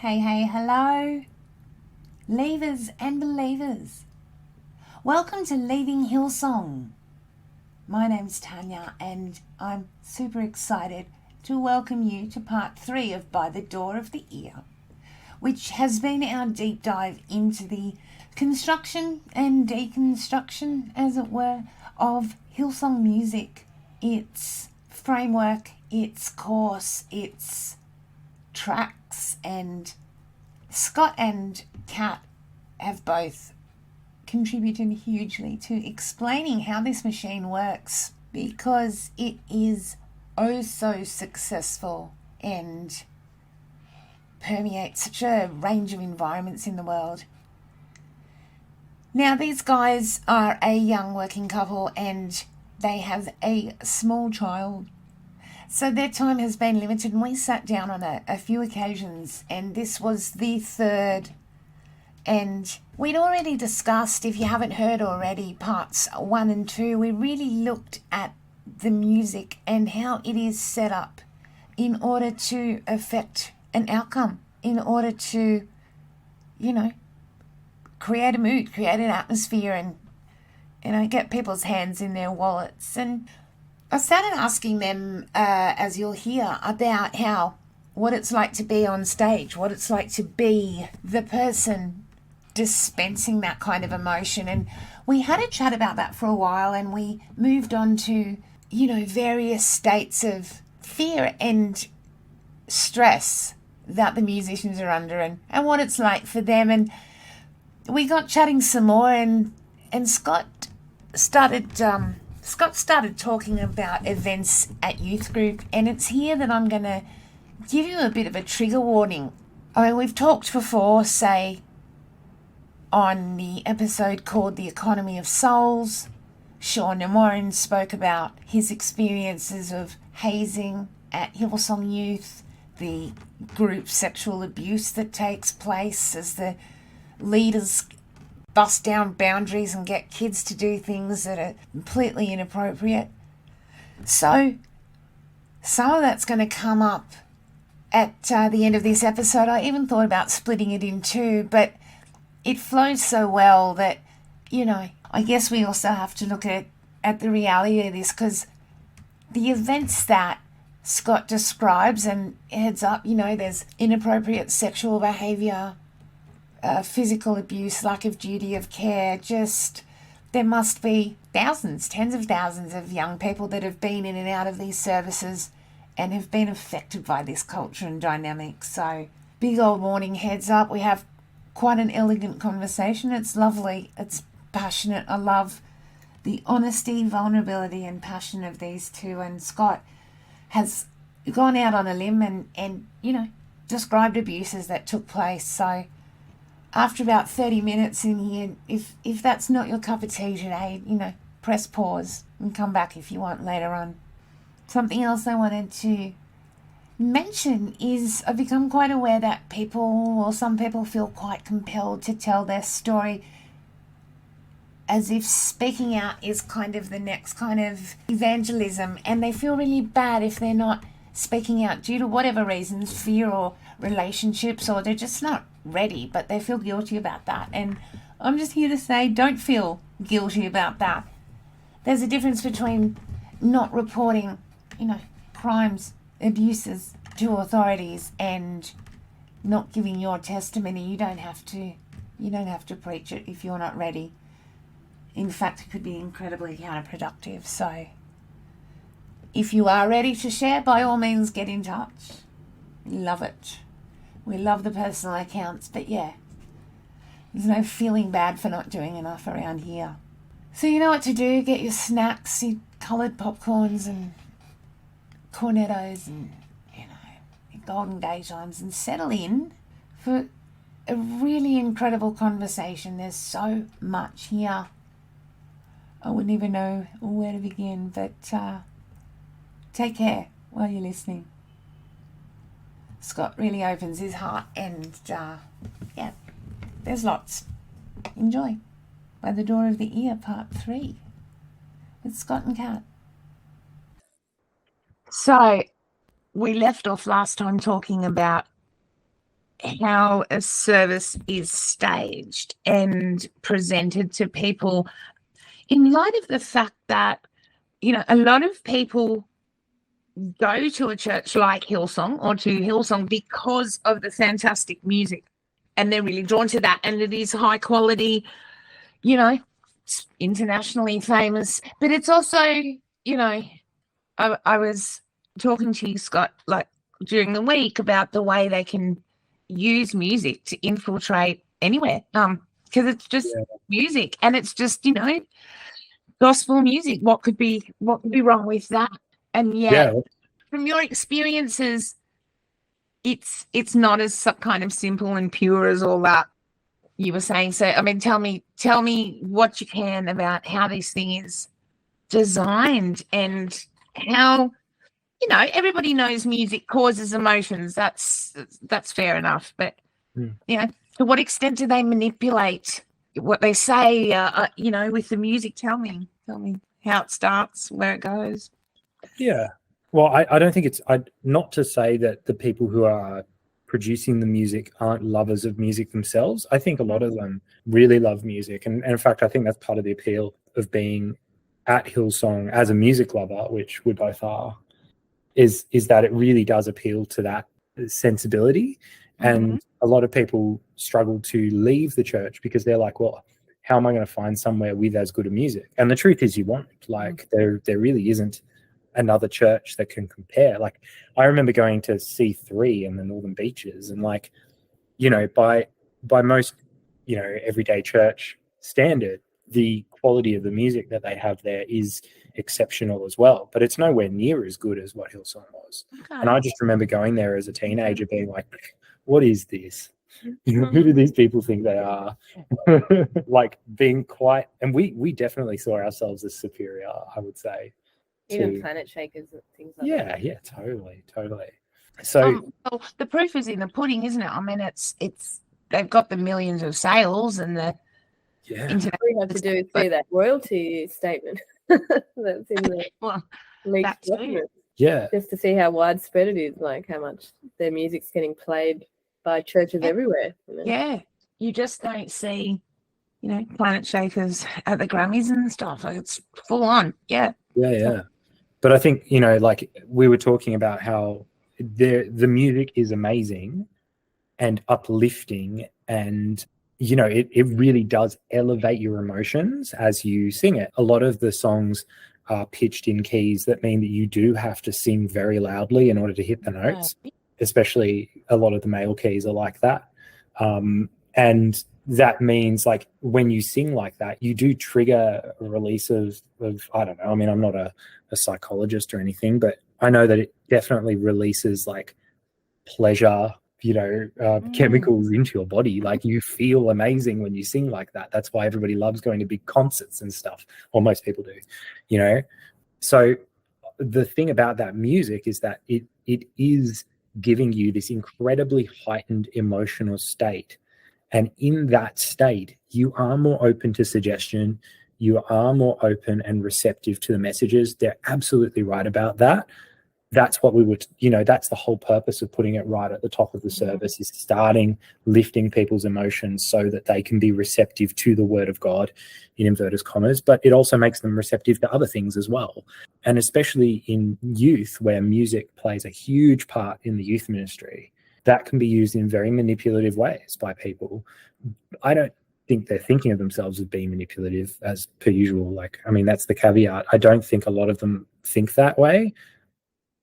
Hey, hello, leavers and believers. Welcome to Leaving Hillsong. My name's Tanya and I'm super excited to welcome you to part 3 of By the Door of the Ear, which has been our deep dive into the construction and deconstruction, as it were, of Hillsong music, its framework, its course, its tracks. And Scott and Kat have both contributed hugely to explaining how this machine works, because it is oh so successful and permeates such a range of environments in the world. Now, these guys are a young working couple and they have a small child, so their time has been limited, and we sat down on a few occasions, and this was the third. And we'd already discussed, if you haven't heard already, parts 1 and 2. We really looked at the music and how it is set up in order to affect an outcome, in order to, create a mood, create an atmosphere, and get people's hands in their wallets. And I started asking them, as you'll hear, about what it's like to be on stage, what it's like to be the person dispensing that kind of emotion. And we had a chat about that for a while, and we moved on to, various states of fear and stress that the musicians are under, and what it's like for them. And we got chatting some more, and Scott started talking about events at youth group, and it's here that I'm going to give you a bit of a trigger warning. I mean, we've talked before, say, on the episode called The Economy of Souls. Sean Namorin spoke about his experiences of hazing at Hillsong Youth, the group sexual abuse that takes place as the leaders bust down boundaries and get kids to do things that are completely inappropriate. So some of that's going to come up at the end of this episode. I even thought about splitting it in two, but it flows so well that, I guess we also have to look at the reality of this, because the events that Scott describes, and heads up, there's inappropriate sexual behaviour, physical abuse, lack of duty of care. There must be thousands, tens of thousands of young people that have been in and out of these services and have been affected by this culture and dynamic. So big old warning, heads up. We have quite an elegant conversation. It's lovely. It's passionate. I love the honesty, vulnerability and passion of these two. And Scott has gone out on a limb and described abuses that took place. So after about 30 minutes in here, if that's not your cup of tea today, press pause and come back if you want later on. Something else I wanted to mention is I've become quite aware that some people feel quite compelled to tell their story, as if speaking out is kind of the next kind of evangelism, and they feel really bad if they're not speaking out due to whatever reasons, fear or relationships, or they're just not ready, but they feel guilty about that. And I'm just here to say, don't feel guilty about that. There's a difference between not reporting, crimes, abuses to authorities, and not giving your testimony. You don't have to preach it if you're not ready. In fact, it could be incredibly counterproductive. So if you are ready to share, by all means get in touch. Love it. We love the personal accounts, but there's no feeling bad for not doing enough around here. So you know what to do. Get your snacks, your coloured popcorns and cornettos and, your golden daytimes, and settle in for a really incredible conversation. There's so much here. I wouldn't even know where to begin, but take care while you're listening. Scott really opens his heart, and there's lots. Enjoy. By the Door of the Ear, part 3 with Scott and Kat. So we left off last time talking about how a service is staged and presented to people in light of the fact that, a lot of people go to a church like Hillsong or to Hillsong because of the fantastic music, and they're really drawn to that, and it is high quality, it's internationally famous, but it's also, I was talking to you, Scott, like during the week about the way they can use music to infiltrate anywhere, because it's just music, and it's just, gospel music. What could be wrong with that? And yet, from your experiences, it's not as kind of simple and pure as all that you were saying. So, I mean, tell me what you can about how this thing is designed and how, everybody knows music causes emotions. That's fair enough. But, to what extent do they manipulate what they say, with the music? Tell me how it starts, where it goes. Yeah. Well, I don't think not to say that the people who are producing the music aren't lovers of music themselves. I think a lot of them really love music. And in fact, I think that's part of the appeal of being at Hillsong as a music lover, which we both are, is that it really does appeal to that sensibility. And a lot of people struggle to leave the church because they're like, well, how am I going to find somewhere with as good a music? And the truth is you won't. Like there really isn't another church that can compare. Like I remember going to C3 in the Northern Beaches, and like, by most, everyday church standard, the quality of the music that they have there is exceptional as well, but it's nowhere near as good as what Hillsong was. Okay. And I just remember going there as a teenager being like, what is this? Who do these people think they are? Like being quite, and we definitely saw ourselves as superior, I would say. Even Planet Shakers and things like that. Yeah, totally. So well, the proof is in the pudding, isn't it? I mean, it's they've got the millions of sales and the internet. All we have to do is see that royalty statement that's in the leaked document. Yeah, just to see how widespread it is, like how much their music's getting played by churches everywhere. Yeah, you just don't see, Planet Shakers at the Grammys and stuff. Like it's full on. Yeah. But I think, like we were talking about how the music is amazing and uplifting, and, it really does elevate your emotions as you sing it. A lot of the songs are pitched in keys that mean that you do have to sing very loudly in order to hit the notes, especially a lot of the male keys are like that. And that means like when you sing like that, you do trigger a release of I don't know. I mean, I'm not a psychologist or anything, but I know that it definitely releases like pleasure, chemicals into your body. Like you feel amazing when you sing like that. That's why everybody loves going to big concerts and stuff, or most people do, So the thing about that music is that it is giving you this incredibly heightened emotional state. And in that state, you are more open to suggestion. You are more open and receptive to the messages. They're absolutely right about that. That's what we would, that's the whole purpose of putting it right at the top of the service, is lifting people's emotions so that they can be receptive to the word of God, in inverted commas, but it also makes them receptive to other things as well. And especially in youth, where music plays a huge part in the youth ministry, that can be used in very manipulative ways by people. I don't think they're thinking of themselves as being manipulative as per usual. Like, I mean, that's the caveat. I don't think a lot of them think that way.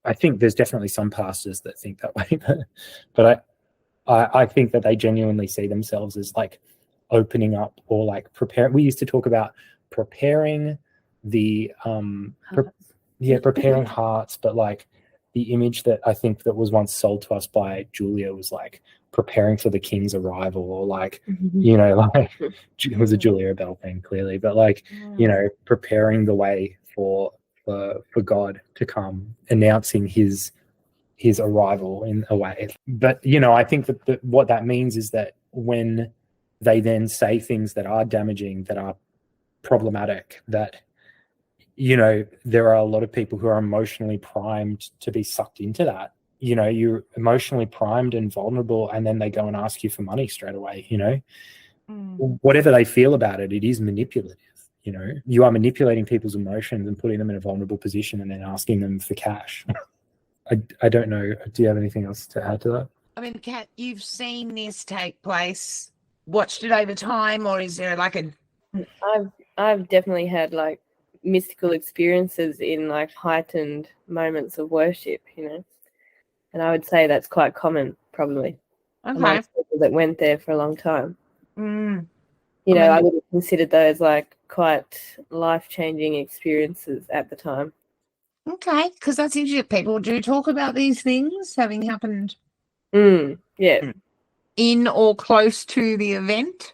I think there's definitely some pastors that think that way, but I think that they genuinely see themselves as like opening up or like preparing. We used to talk about preparing the preparing hearts, but like the image that I think that was once sold to us by Julia was like preparing for the king's arrival, or like, like it was a Julia Bell thing clearly, but like, preparing the way for God to come, announcing his arrival in a way. But, I think that what that means is that when they then say things that are damaging, that are problematic, that, there are a lot of people who are emotionally primed to be sucked into that you know, you're emotionally primed and vulnerable, and then they go and ask you for money straight away, you know. Whatever they feel about it, it is manipulative. You know, you are manipulating people's emotions and putting them in a vulnerable position and then asking them for cash. I don't know. Do you have anything else to add to that? I mean, Kat, you've seen this take place, watched it over time, or is there like a... I've definitely had like mystical experiences in like heightened moments of worship, you know, and I would say that's quite common probably amongst people that went there for a long time. You know, I would have considered those like quite life-changing experiences at the time. Okay, because that's interesting. People do talk about these things having happened Yeah. in or close to the event.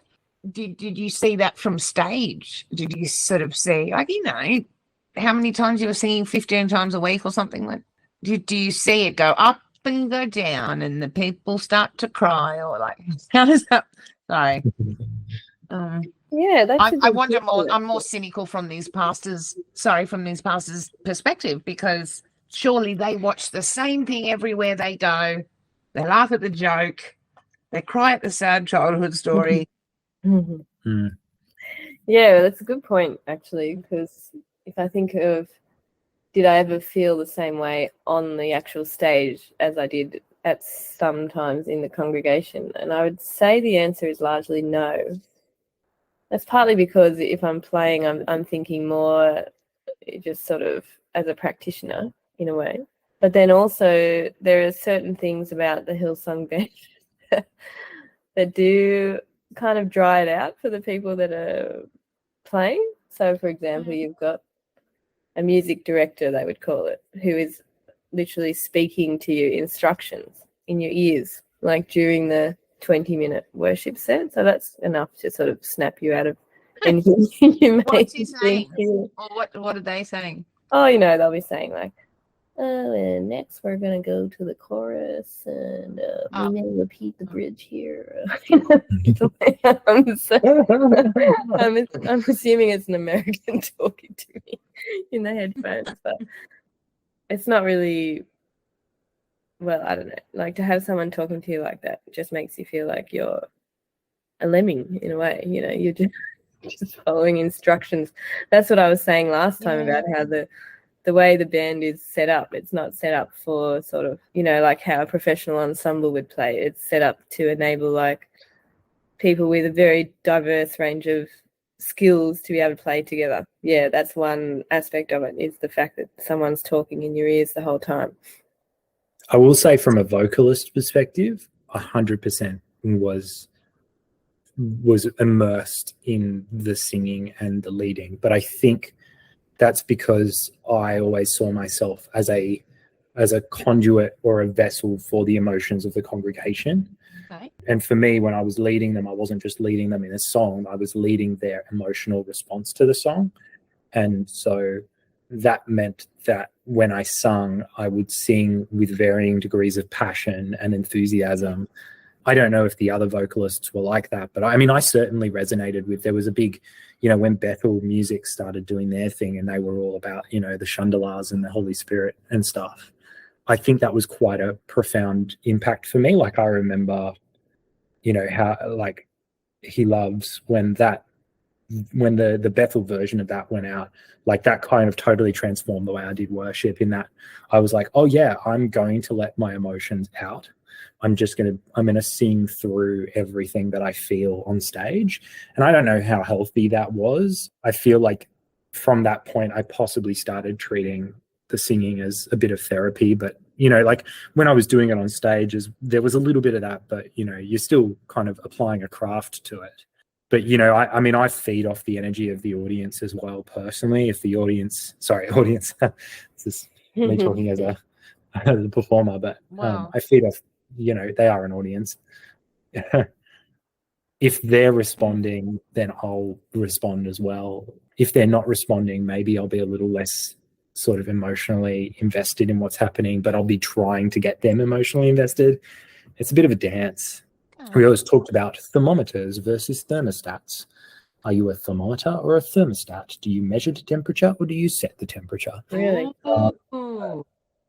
Did you see that from stage? Did you sort of see, like, you know, how many times you were singing 15 times a week or something? Like, do you see it go up and go down and the people start to cry, or like, how does that... Sorry. Yeah, that's I wonder more. I'm more cynical from these pastors' perspective, because surely they watch the same thing everywhere they go. They laugh at the joke. They cry at the sad childhood story. Yeah, that's a good point, actually, because if I think of, did I ever feel the same way on the actual stage as I did at sometimes in the congregation? And I would say the answer is largely no. That's partly because if I'm playing, I'm thinking more just sort of as a practitioner in a way. But then also there are certain things about the Hillsong band that do kind of dry it out for the people that are playing. So, for example, you've got a music director, they would call it, who is literally speaking to you instructions in your ears, like during the 20-minute worship set. So that's enough to sort of snap you out of anything you may What's he saying? think. Or what are they saying? Oh, you know, they'll be saying like, oh, and next we're going to go to the chorus and we may repeat the bridge here. I'm assuming it's an American talking to me in the headphones, but it's not really, well, I don't know. Like, to have someone talking to you like that just makes you feel like you're a lemming in a way, you know, you're just following instructions. That's what I was saying last time about how the way the band is set up, it's not set up for sort of, you know, like how a professional ensemble would play. It's set up to enable like people with a very diverse range of skills to be able to play together. Yeah, that's one aspect of it, is the fact that someone's talking in your ears the whole time. I will say from a vocalist perspective, 100% was immersed in the singing and the leading. But I think that's because I always saw myself as a conduit or a vessel for the emotions of the congregation. Okay. And for me, when I was leading them, I wasn't just leading them in a song, I was leading their emotional response to the song. And so that meant that when I sung, I would sing with varying degrees of passion and enthusiasm. I don't know if the other vocalists were like that, but I mean, I certainly resonated with, there was a big, you know, when Bethel Music started doing their thing and they were all about, you know, the Shandalas and the Holy Spirit and stuff. I think that was quite a profound impact for me. Like, I remember, you know, how like He Loves, when the Bethel version of that went out, like that kind of totally transformed the way I did worship, in that I was like, oh yeah, I'm going to let my emotions out. I'm going to sing through everything that I feel on stage. And I don't know how healthy that was. I feel like from that point, I possibly started treating the singing as a bit of therapy. But, you know, like when I was doing it on stage, there was a little bit of that, but, you know, you're still kind of applying a craft to it. But, you know, I mean, I feed off the energy of the audience as well, personally. If the audience, this is me talking as a performer, but Wow. I feed off, you know, they are an audience. If they're responding, then I'll respond as well. If they're not responding, maybe I'll be a little less sort of emotionally invested in what's happening, but I'll be trying to get them emotionally invested. It's a bit of a dance. We always talked about thermometers versus thermostats. Are you a thermometer or a thermostat? Do you measure the temperature or do you set the temperature? Really?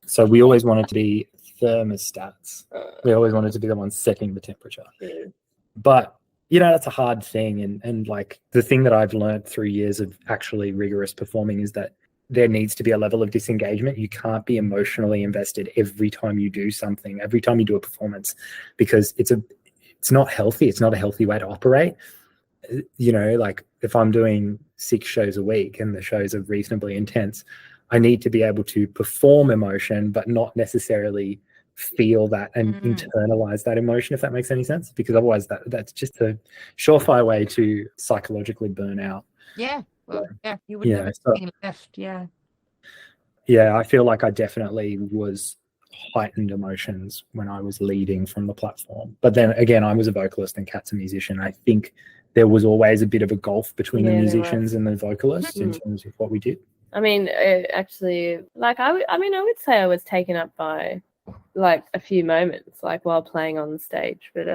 So we always wanted to be thermostats. We always wanted to be the ones setting the temperature. Yeah. But, that's a hard thing. And like the thing that I've learned through years of actually rigorous performing is that there needs to be a level of disengagement. You can't be emotionally invested every time you do something, every time you do a performance, because it's not healthy. It's not a healthy way to operate. Like if I'm doing 6 shows a week and the shows are reasonably intense, I need to be able to perform emotion, but not necessarily feel that and internalize that emotion, if that makes any sense, because otherwise that's just a surefire way to psychologically burn out. Yeah. Well, yeah, you would never be left. Yeah. Yeah, I feel like I definitely was heightened emotions when I was leading from the platform. But then again, I was a vocalist and Kat's a musician. I think there was always a bit of a gulf between the musicians and the vocalists in terms of what we did. I mean, actually, like I would say I was taken up by like a few moments, like while playing on the stage. But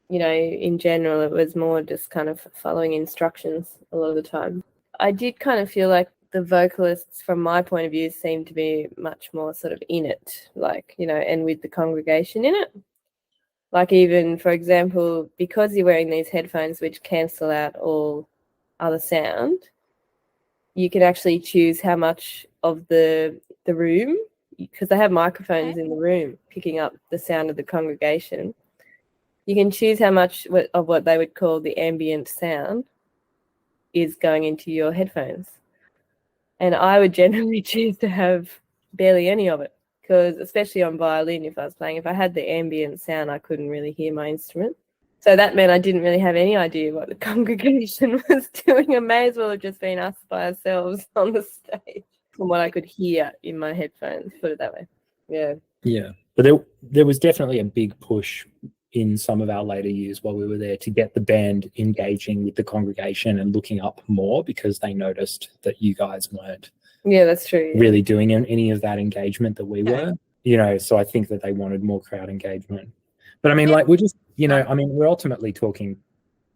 in general, it was more just kind of following instructions a lot of the time. I did kind of feel like the vocalists, from my point of view, seemed to be much more sort of in it, like, and with the congregation in it. Like even, for example, because you're wearing these headphones which cancel out all other sound, you can actually choose how much of the room, because they have microphones in the room picking up the sound of the congregation. You can choose how much of what they would call the ambient sound is going into your headphones. And I would generally choose to have barely any of it, because especially on violin, if I had the ambient sound, I couldn't really hear my instrument. So that meant I didn't really have any idea what the congregation was doing. It may as well have just been us by ourselves on the stage from what I could hear in my headphones, put it that way. Yeah. Yeah. But there was definitely a big push in some of our later years while we were there to get the band engaging with the congregation and looking up more, because they noticed that you guys weren't that's true, really doing any of that engagement that we were, so I think that they wanted more crowd engagement. But I mean, like, we're just, we're ultimately talking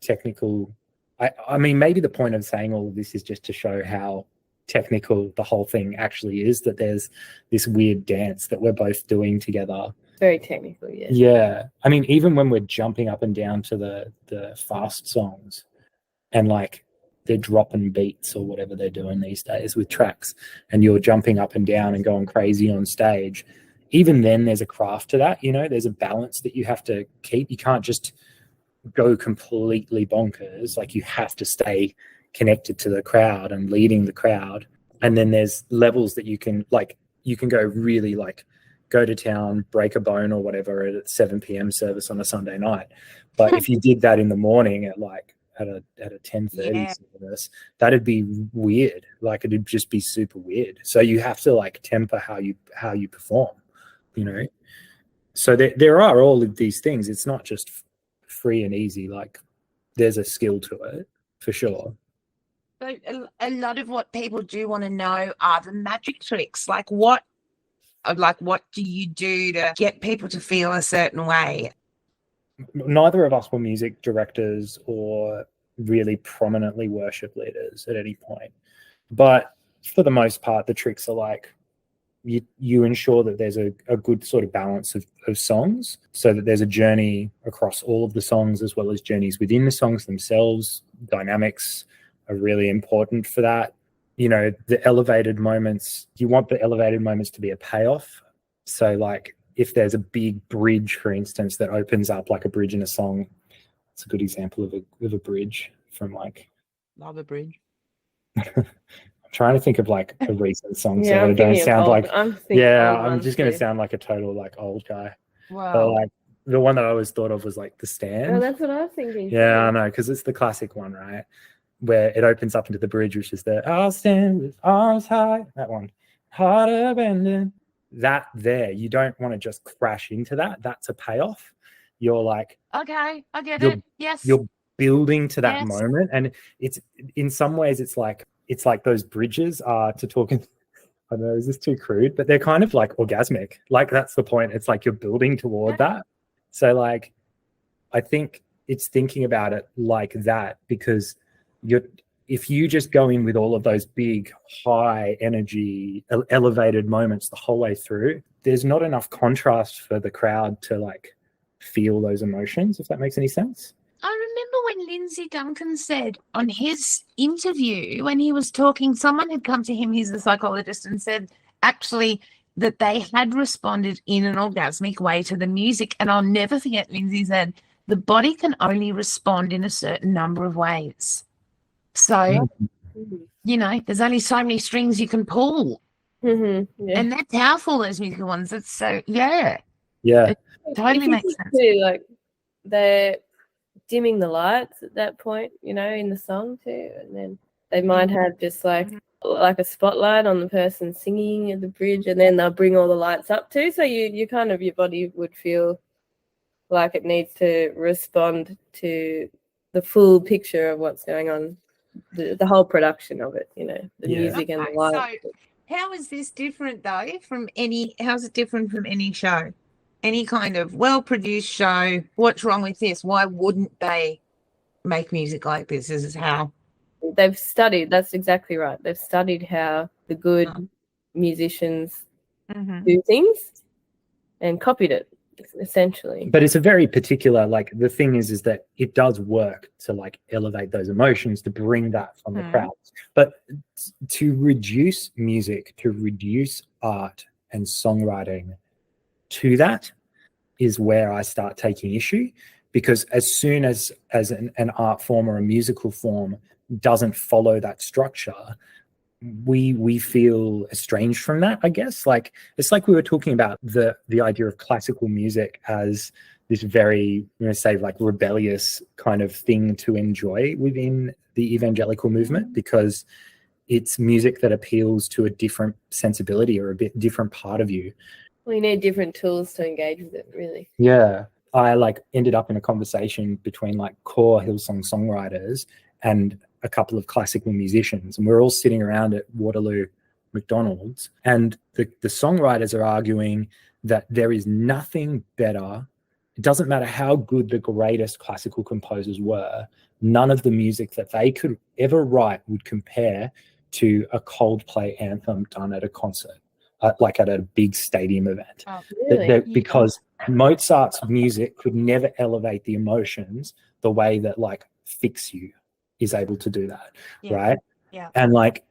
technical. I mean, maybe the point of saying all of this is just to show how technical the whole thing actually is, that there's this weird dance that we're both doing together. Very technical, yeah. Yeah. I mean, even when we're jumping up and down to the fast songs and like they're dropping beats or whatever they're doing these days with tracks, and you're jumping up and down and going crazy on stage, even then there's a craft to that, there's a balance that you have to keep. You can't just go completely bonkers. Like, you have to stay connected to the crowd and leading the crowd. And then there's levels that you can go really like go to town, break a bone or whatever at 7 p.m. service on a Sunday night. But if you did that in the morning at a 10:30 service, that'd be weird. Like, it'd just be super weird. So you have to like temper how you perform, So there are all of these things. It's not just free and easy. Like, there's a skill to it for sure. So a lot of what people do want to know are the magic tricks. Like what do you do to get people to feel a certain way? Neither of us were music directors or really prominently worship leaders at any point. But for the most part, the tricks are like, you ensure that there's a good sort of balance of songs, so that there's a journey across all of the songs as well as journeys within the songs themselves. Dynamics are really important for that. The elevated moments, you want the elevated moments to be a payoff. So like, if there's a big bridge, for instance, that opens up, like a bridge in a song, it's a good example of a bridge from like Love a bridge. I'm trying to think of like a recent song, Yeah, so I don't sound like I'm just going to sound like a total like old guy. Wow. But like, the one that I always thought of was like The Stand. Oh, that's what I was thinking. Yeah, I know, because it's the classic one, right? Where it opens up into the bridge, which is the "I'll stand with arms high." That one, heart abandoned. That there, you don't want to just crash into that. That's a payoff. You're like, okay, I get it. Yes, you're building to that moment, and it's in some ways it's like those bridges are to talk. I don't know, is this too crude? But they're kind of like orgasmic. Like, that's the point. It's like you're building toward that. So like, I think it's thinking about it like that, because if you just go in with all of those big, high energy, elevated moments the whole way through, there's not enough contrast for the crowd to like feel those emotions, if that makes any sense. I remember when Lindsay Duncan said on his interview, when he was talking, someone had come to him, he's a psychologist, and said actually that they had responded in an orgasmic way to the music. And I'll never forget, Lindsay said, the body can only respond in a certain number of ways. So, you know, there's only so many strings you can pull. Mm-hmm. Yeah. And they're powerful, those musical ones. It's so, Yeah. It totally makes sense. Too, like, they're dimming the lights at that point, you know, in the song too, and then they might have just like a spotlight on the person singing at the bridge, and then they'll bring all the lights up too, so you kind of, your body would feel like it needs to respond to the full picture of what's going on, the whole production of it, you know, the music and the lights. So how is this different though how's it different from any show? Any kind of well-produced show? What's wrong with this? Why wouldn't they make music like this? This is how they've studied. That's exactly right. They've studied how the good musicians do things and copied it, essentially. But it's a very particular, like, the thing is that it does work to like elevate those emotions, to bring that from the crowd. But to reduce music, to reduce art and songwriting to that is where I start taking issue, because as soon as an art form or a musical form doesn't follow that structure, we feel estranged from that, I guess. Like, it's like we were talking about the idea of classical music as this very, say, like rebellious kind of thing to enjoy within the evangelical movement, because it's music that appeals to a different sensibility or a bit different part of you. Well, you need different tools to engage with it, really. Yeah. I like ended up in a conversation between like core Hillsong songwriters and a couple of classical musicians, and we're all sitting around at Waterloo McDonald's, and the songwriters are arguing that there is nothing better. It doesn't matter how good the greatest classical composers were, none of the music that they could ever write would compare to a Coldplay anthem done at a concert. Like at a big stadium event. Oh, really? Because Mozart's music could never elevate the emotions the way that like Fix You is able to do that, right? Yeah. And like,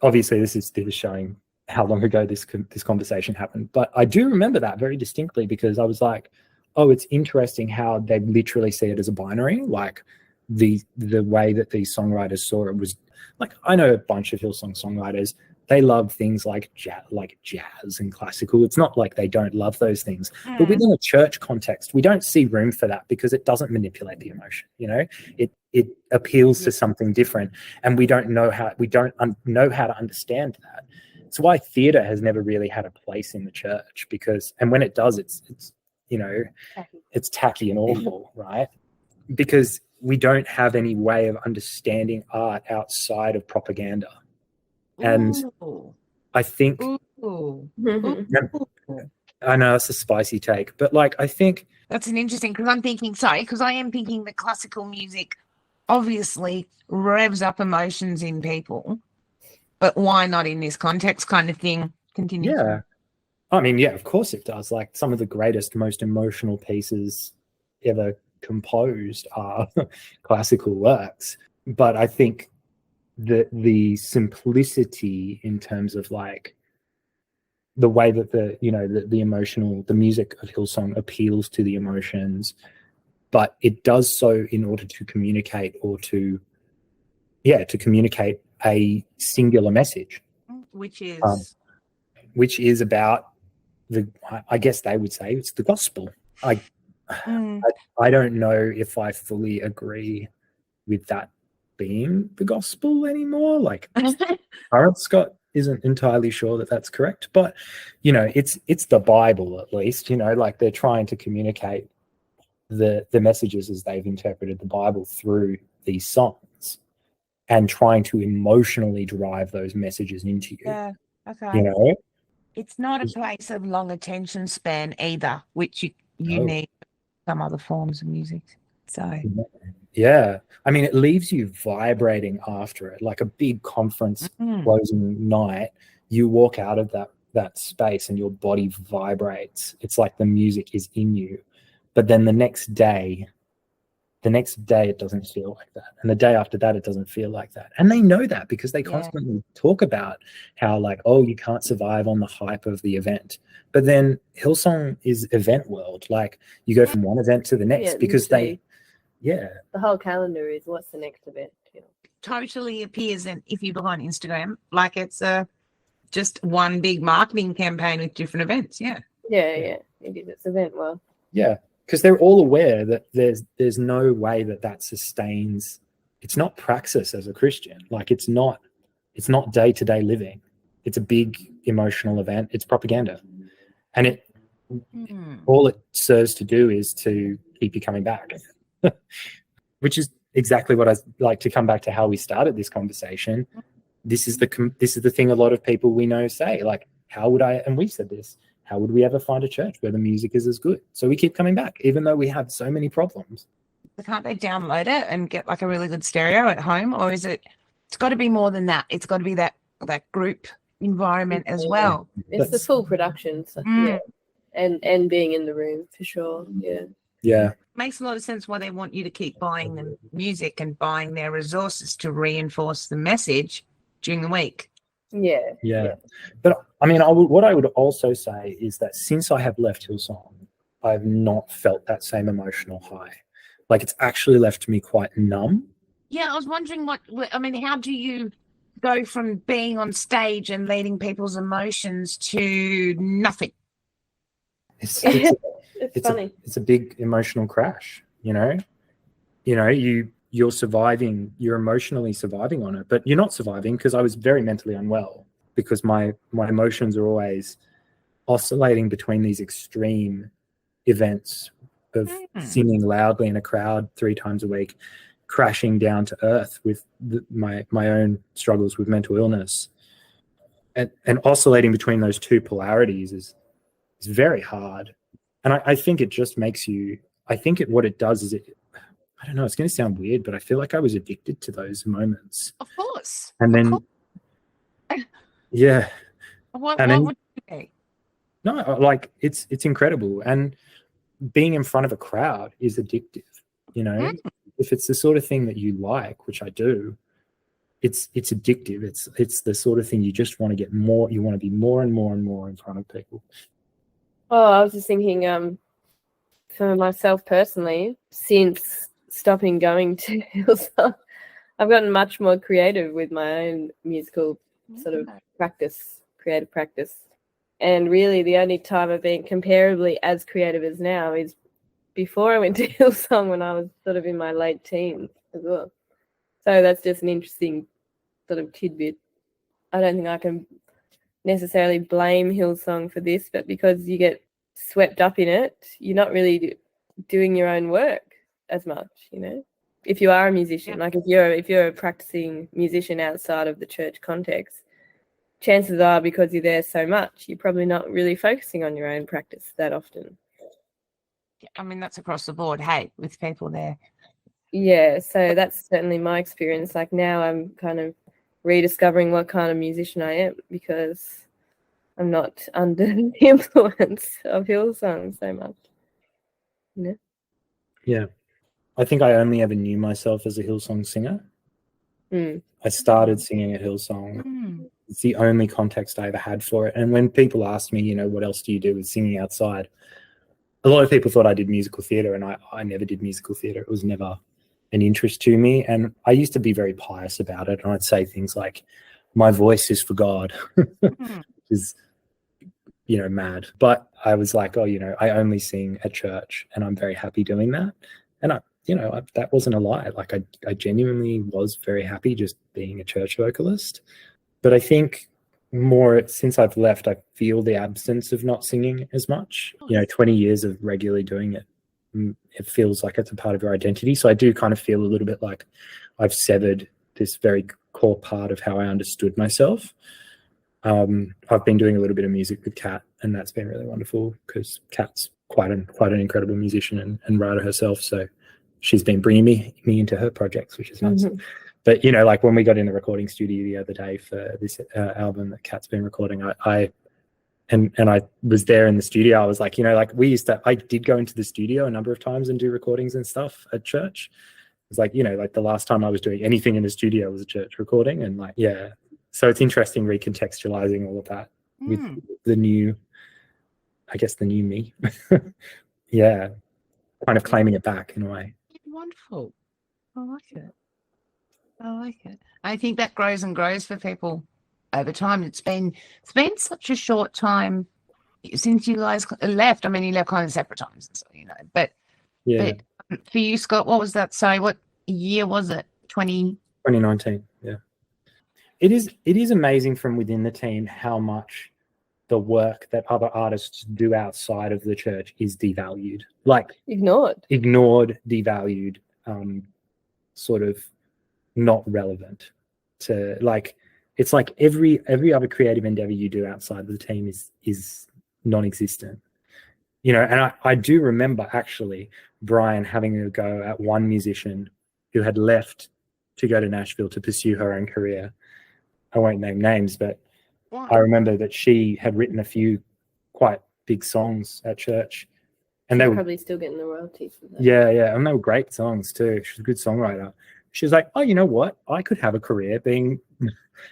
obviously this is showing how long ago this conversation happened, but I do remember that very distinctly, because I was like, oh, it's interesting how they literally see it as a binary. Like the way that these songwriters saw it was like, I know a bunch of Hillsong songwriters, they love things like jazz and classical. It's not like they don't love those things. But within a church context, we don't see room for that, because it doesn't manipulate the emotion. You know, it appeals to something different, and we don't know how to understand that. It's why theatre has never really had a place in the church, and when it does, it's you know, it's tacky and awful, right? Because we don't have any way of understanding art outside of propaganda. And I think, I know it's a spicy take, but like, I think that's an interesting, because I am thinking that classical music obviously revs up emotions in people, but why not in this context kind of thing? Continue. Yeah. I mean, yeah, of course it does. Like, some of the greatest, most emotional pieces ever composed are classical works. But I think the simplicity in terms of like the way that the music of Hillsong appeals to the emotions, but it does so in order to communicate communicate a singular message, which is about I guess they would say it's the gospel. I don't know if I fully agree with that being the gospel anymore. Like, Aaron Scott isn't entirely sure that that's correct, but you know, it's the Bible, at least, you know, like they're trying to communicate the messages as they've interpreted the Bible through these songs, and trying to emotionally drive those messages into you. Yeah. Okay. You know, it's not a place of long attention span either, which you need some other forms of music. So yeah, I mean, it leaves you vibrating after it, like a big conference closing night. You walk out of that that space and your body vibrates. It's like the music is in you. But then the next day it doesn't feel like that, and the day after that it doesn't feel like that. And they know that because they constantly talk about how, like, oh, you can't survive on the hype of the event. But then Hillsong is event world. Like, you go from one event to the next because the whole calendar is what's the next event. Totally appears, and if you look on Instagram, like it's just one big marketing campaign with different events. Yeah, it is. It's event world. Yeah, because they're all aware that there's no way that sustains. It's not praxis as a Christian. Like, it's not day-to-day living. It's a big emotional event. It's propaganda, and all it serves to do is to keep you coming back, which is exactly what I like to come back to how we started this conversation. This is the thing a lot of people we know say, like, how would I, and we've said this, how would we ever find a church where the music is as good? So we keep coming back, even though we have so many problems. Can't they download it and get like a really good stereo at home? Or is it's got to be more than that? It's got to be that group environment as well. It's the full production. So, and being in the room for sure. Yeah. Makes a lot of sense why they want you to keep buying the music and buying their resources to reinforce the message during the week. Yeah. But I mean, what I would also say is that since I have left Hillsong, I've not felt that same emotional high. Like, it's actually left me quite numb. Yeah, I was wondering how do you go from being on stage and leading people's emotions to nothing? It's funny. It's a big emotional crash, you're surviving, you're emotionally surviving on it, but you're not surviving, because I was very mentally unwell, because my emotions are always oscillating between these extreme events of singing loudly in a crowd 3 times a week, crashing down to earth with my own struggles with mental illness, and oscillating between those two polarities is very hard. And I think it just makes you, what it does is I don't know, it's going to sound weird, but I feel like I was addicted to those moments. Of course. And then, yeah. What would you say? No, like, it's incredible. And being in front of a crowd is addictive, If it's the sort of thing that you like, which I do, it's addictive. It's the sort of thing you just want to get more, you want to be more and more and more in front of people. Oh, I was just thinking, for myself personally, since stopping going to Hillsong, I've gotten much more creative with my own musical sort of creative practice. And really the only time I've been comparably as creative as now is before I went to Hillsong, when I was sort of in my late teens as well. So that's just an interesting sort of tidbit. I don't think I can necessarily blame Hillsong for this, but because you get swept up in it, you're not really doing your own work as much, if you are a musician. Like, if you're a practicing musician outside of the church context, chances are, because you're there so much, you're probably not really focusing on your own practice that often. I mean, that's across the board, hey, with people there. Yeah, so that's certainly my experience. Like, now I'm kind of rediscovering what kind of musician I am, because I'm not under the influence of Hillsong so much. Yeah. I think I only ever knew myself as a Hillsong singer. I started singing at Hillsong. It's the only context I ever had for it. And when people asked me, what else do you do with singing outside? A lot of people thought I did musical theatre, and I never did musical theatre. It was never an interest to me. And I used to be very pious about it. And I'd say things like, my voice is for God, which is, mad. But I was like, I only sing at church, and I'm very happy doing that. And that wasn't a lie. Like, I genuinely was very happy just being a church vocalist. But I think more since I've left, I feel the absence of not singing as much. 20 years of regularly doing it, it feels like it's a part of your identity. So I do kind of feel a little bit like I've severed this very core part of how I understood myself. I've been doing a little bit of music with Kat, and that's been really wonderful, because Kat's quite an incredible musician and writer herself. So she's been bringing me into her projects, which is nice. But, like, when we got in the recording studio the other day for this album that Kat's been recording, I and I was there in the studio. I was like, like I did go into the studio a number of times and do recordings and stuff at church. It's like, like the last time I was doing anything in the studio was a church recording. And like, yeah. So it's interesting recontextualizing all of that with the new me. Yeah. Kind of claiming it back in a way. Wonderful. I like it. I think that grows and grows for people over time. It's been such a short time since you guys left. I mean, you left kind of separate times, so But Yeah. But for you, Scott, what was that? So, what year was it? 2019. Yeah. It is amazing from within the team how much the work that other artists do outside of the church is devalued, like ignored, devalued, sort of not relevant to, like, it's like every other creative endeavor you do outside of the team is non-existent, and I do remember actually Brian having a go at one musician who had left to go to Nashville to pursue her own career. I won't name names, but I remember that she had written a few quite big songs at church, and they were probably still getting the royalties for that. Yeah, and they were great songs too. She's a good songwriter. She was like, "Oh, you know what? I could have a career being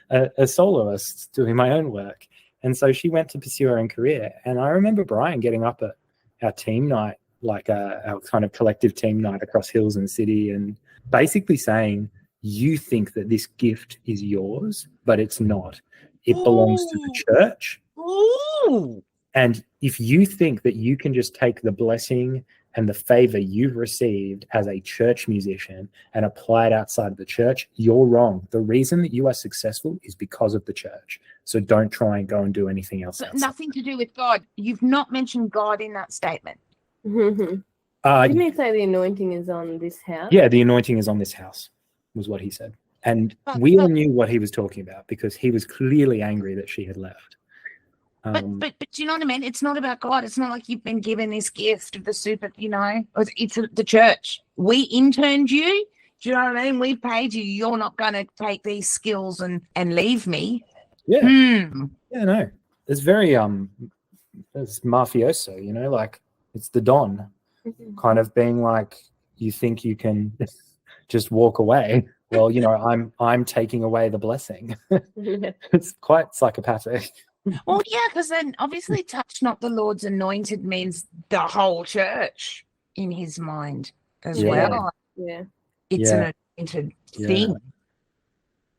a soloist, doing my own work." And so she went to pursue her own career. And I remember Brian getting up at our team night, like our kind of collective team night across Hills and City, and basically saying, "You think that this gift is yours, but it's not. It belongs to the church. Ooh. And if you think that you can just take the blessing and the favor you've received as a church musician and apply it outside of the church, you're wrong. The reason that you are successful is because of the church. So don't try and go and do anything else." But nothing to do with God. You've not mentioned God in that statement. Didn't he say the anointing is on this house? Yeah, the anointing is on this house, was what he said. And we all knew what he was talking about because he was clearly angry that she had left. But do you know what I mean? It's not about God. It's not like you've been given this gift of the super, it's the church. We interned you. Do you know what I mean? We paid you. You're not going to take these skills and leave me. Yeah. Yeah, no. It's very, it's mafioso, like it's the Don kind of being like, you think you can just walk away. Well, I'm taking away the blessing. It's quite psychopathic. Well, yeah, because then obviously touch not the Lord's anointed means the whole church in his mind as well. Yeah. It's an anointed thing.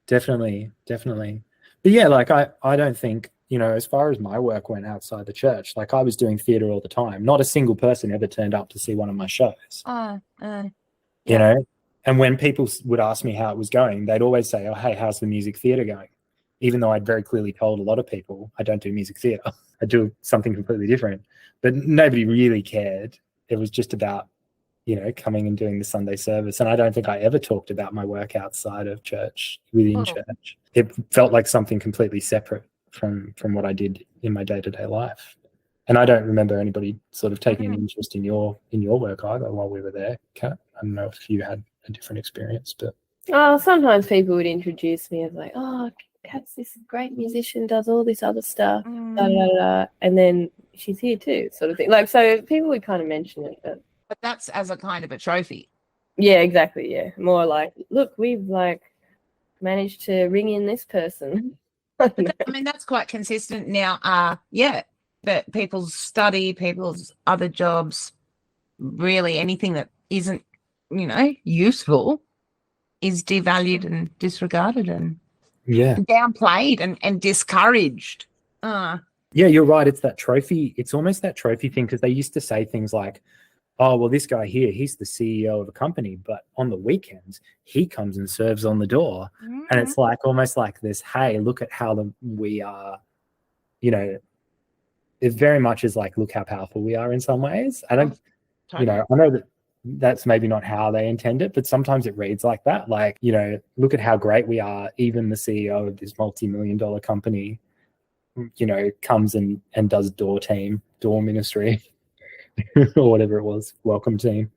Definitely. But yeah, like I don't think, as far as my work went outside the church, like I was doing theatre all the time. Not a single person ever turned up to see one of my shows. And when people would ask me how it was going, they'd always say, "Oh, hey, how's the music theatre going?" Even though I'd very clearly told a lot of people I don't do music theatre. I do something completely different. But nobody really cared. It was just about, coming and doing the Sunday service. And I don't think I ever talked about my work outside of church, within church. It felt like something completely separate from what I did in my day-to-day life. And I don't remember anybody sort of taking any interest in your work either while we were there, Kat. I don't know if you had a different experience, but... sometimes people would introduce me as like, "Oh, Kat's this great musician, does all this other stuff, and then she's here too," sort of thing. Like, so people would kind of mention it, but that's as a kind of a trophy. Yeah, exactly. Yeah, more like, "Look, we've like managed to ring in this person." I mean, that's quite consistent now. That people's study, people's other jobs, really anything that isn't, useful, is devalued and disregarded and downplayed and discouraged. Yeah, you're right. It's that trophy. It's almost that trophy thing, because they used to say things like, "Oh, well, this guy here, he's the CEO of a company, but on the weekends, he comes and serves on the door." And it's like almost like this, hey, look at how we are, it very much is like, look how powerful we are in some ways. I don't, I know that that's maybe not how they intend it, but sometimes it reads like that. Like, look at how great we are. Even the CEO of this multi-million-dollar company, comes and does door ministry or whatever it was, welcome team,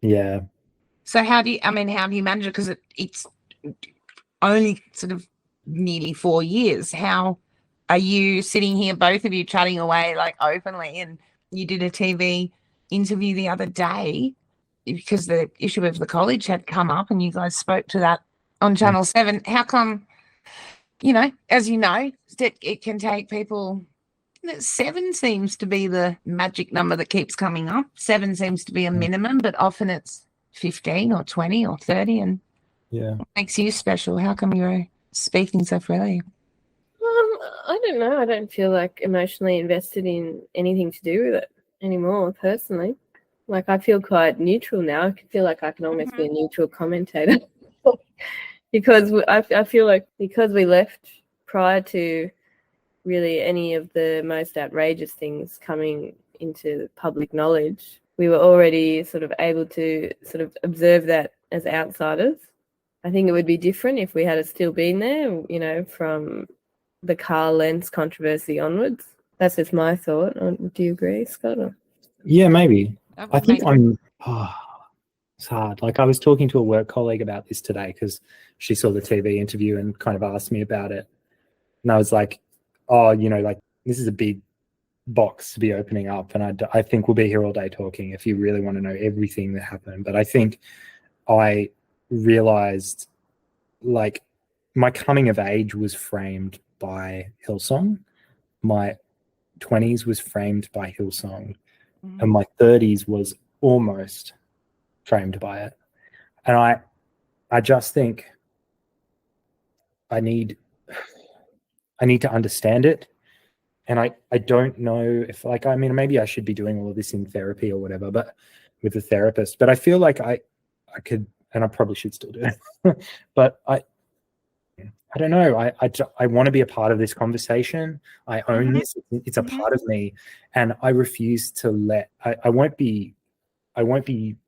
Yeah. So how do you manage it? Because it's only sort of nearly 4 years. How are you sitting here, both of you chatting away like openly, and you did a TV interview the other day because the issue of the college had come up and you guys spoke to that on Channel 7. How come, as you know, it can take people, 7 seems to be the magic number that keeps coming up. 7 seems to be a minimum, but often it's 15 or 20 or 30. And what makes you special? How come you're speaking so freely? I don't know. I don't feel like emotionally invested in anything to do with it anymore, personally. Like, I feel quite neutral now. I feel like I can almost be a neutral commentator because I feel like because we left prior to really any of the most outrageous things coming into public knowledge, we were already sort of able to sort of observe that as outsiders. I think it would be different if we had still been there, from the Carl Lentz controversy onwards. That's just my thought. Do you agree, Scott? Yeah, maybe. I think it's hard. Like, I was talking to a work colleague about this today because she saw the TV interview and kind of asked me about it. And I was like, this is a big box to be opening up. And I think we'll be here all day talking if you really want to know everything that happened. But I think I realized, like, my coming of age was framed by Hillsong. My 20s was framed by Hillsong. And my 30s was almost framed by it. And I just think I need to understand it. And I don't know if, maybe I should be doing all of this in therapy or whatever, but with a therapist. But I feel like I could, and I probably should still do it. But I don't know. I want to be a part of this conversation. I own this. It's a part of me, and I refuse to let. I won't be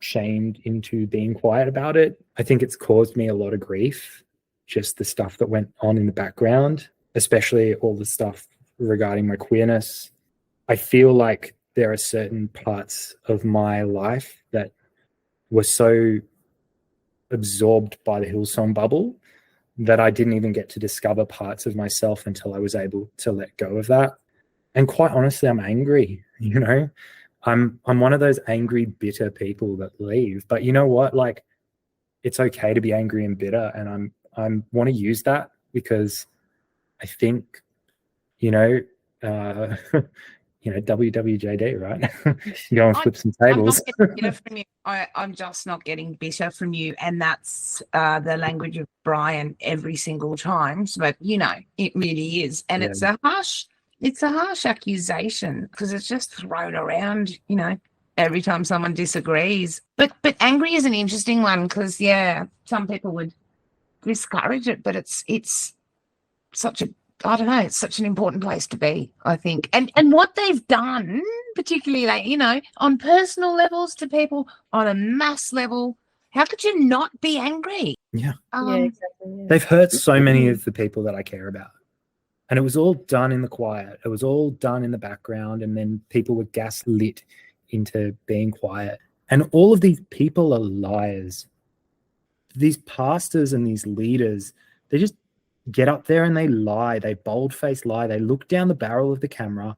shamed into being quiet about it. I think it's caused me a lot of grief, just the stuff that went on in the background, especially all the stuff regarding my queerness. I feel like there are certain parts of my life that were so absorbed by the Hillsong bubble that I didn't even get to discover parts of myself until I was able to let go of that. And quite honestly, I'm angry, I'm one of those angry, bitter people that leave. But you know what? Like, it's okay to be angry and bitter. And I want to use that because I think, WWJD, right? Go and flip some tables. I'm just not getting bitter from you. And that's the language of Brian every single time. But, it really is. And it's a harsh accusation because it's just thrown around, every time someone disagrees. But angry is an interesting one because, some people would discourage it, but it's such a, I don't know, it's such an important place to be, I think. And what they've done, particularly, on personal levels to people, on a mass level, how could you not be angry? Yeah. Exactly. Yeah. They've hurt so many of the people that I care about. And it was all done in the quiet. It was all done in the background. And then people were gaslit into being quiet. And all of these people are liars. These pastors and these leaders, they just get up there and they lie. They bold-faced lie. They look down the barrel of the camera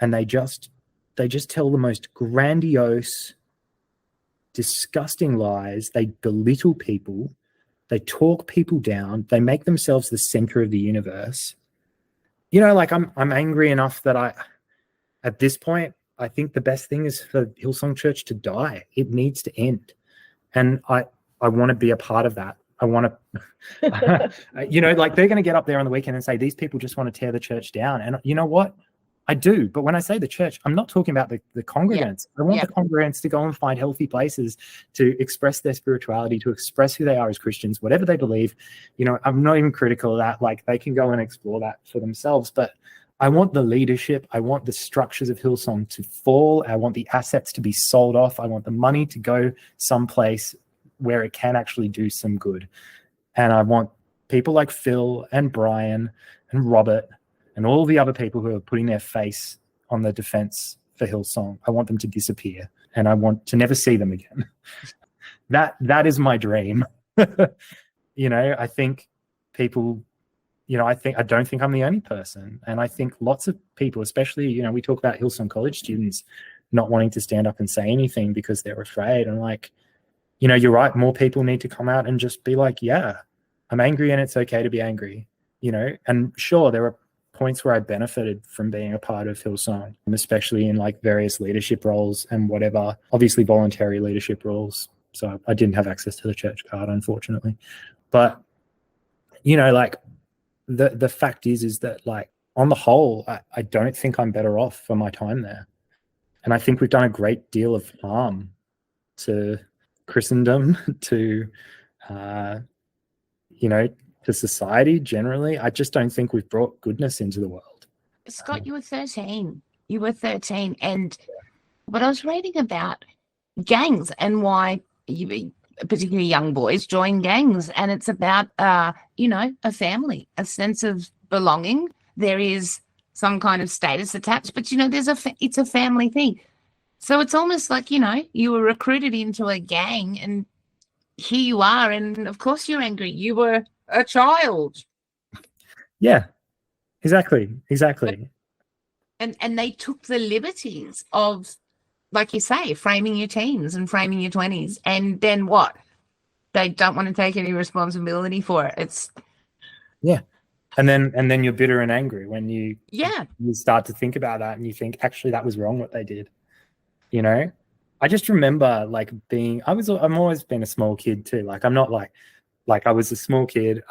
and they just tell the most grandiose, disgusting lies. They belittle people. They talk people down. They make themselves the center of the universe. I'm angry enough that at this point, I think the best thing is for Hillsong Church to die. It needs to end. And I want to be a part of that. I want to, they're going to get up there on the weekend and say, these people just want to tear the church down. And you know what? I do. But when I say the church, I'm not talking about the congregants. I want the congregants to go and find healthy places to express their spirituality, to express who they are as Christians, whatever they believe. I'm not even critical of that. Like, they can go and explore that for themselves. But I want the leadership. I want the structures of Hillsong to fall. I want the assets to be sold off. I want the money to go someplace where it can actually do some good. And I want people like Phil and Brian and Robert and all the other people who are putting their face on the defense for Hillsong, I want them to disappear and I want to never see them again. That is my dream. I think people I don't think I'm the only person. And I think lots of people, especially, we talk about Hillsong College students not wanting to stand up and say anything because they're afraid. And like, you're right. More people need to come out and just be like, yeah, I'm angry and it's okay to be angry, and sure, there are points where I benefited from being a part of Hillsong, especially in like various leadership roles and whatever, obviously voluntary leadership roles. So I didn't have access to the church card, unfortunately. But, like the fact is that like on the whole, I don't think I'm better off for my time there. And I think we've done a great deal of harm to Christendom, to, to society generally. I just don't think we've brought goodness into the world. Scott, you were 13. And but I was reading about gangs and why particularly young boys join gangs, and it's about a family, a sense of belonging. There is some kind of status attached, but it's a family thing. So it's almost like you were recruited into a gang, and here you are, and of course you're angry. You were a child. Yeah, exactly. And they took the liberties of, like you say, framing your teens and framing your 20s, and then what? They don't want to take any responsibility for it. It's and then you're bitter and angry when you start to think about that, and you think actually that was wrong what they did. I just remember like I'm always been a small kid too. Like I'm not like I was a small kid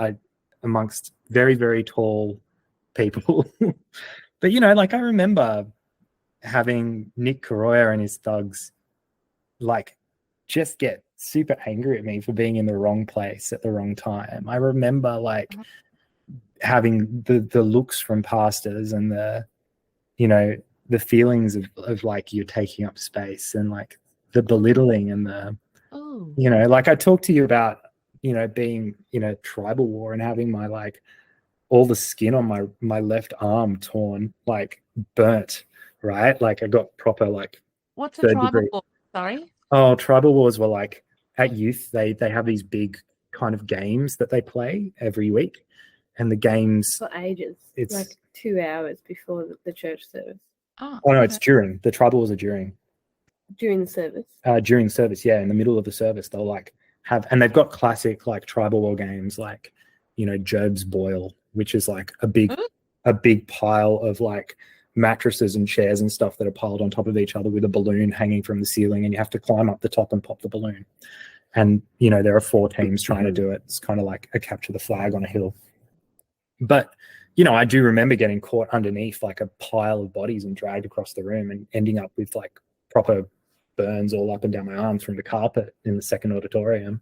amongst very, very tall people. But like I remember having Nick Carroyer and his thugs like just get super angry at me for being in the wrong place at the wrong time. I remember like having the looks from pastors and the feelings of like you're taking up space, and like the belittling and the like I talked to you about being tribal war and having my like all the skin on my left arm torn, like burnt, right? Like I got proper like what's a tribal war? Sorry. Oh, tribal wars were like at youth, they have these big kind of games that they play every week, and the games for ages. It's like 2 hours before the church service. Oh no, it's during. The tribal wars are during the service. During the service, yeah. In the middle of the service, they'll like and they've got classic like tribal war games like Job's Boil, which is like a big pile of like mattresses and chairs and stuff that are piled on top of each other with a balloon hanging from the ceiling, and you have to climb up the top and pop the balloon. And there are 4 teams trying to do it. It's kind of like a capture the flag on a hill. But I do remember getting caught underneath like a pile of bodies and dragged across the room and ending up with like proper burns all up and down my arms from the carpet in the second auditorium.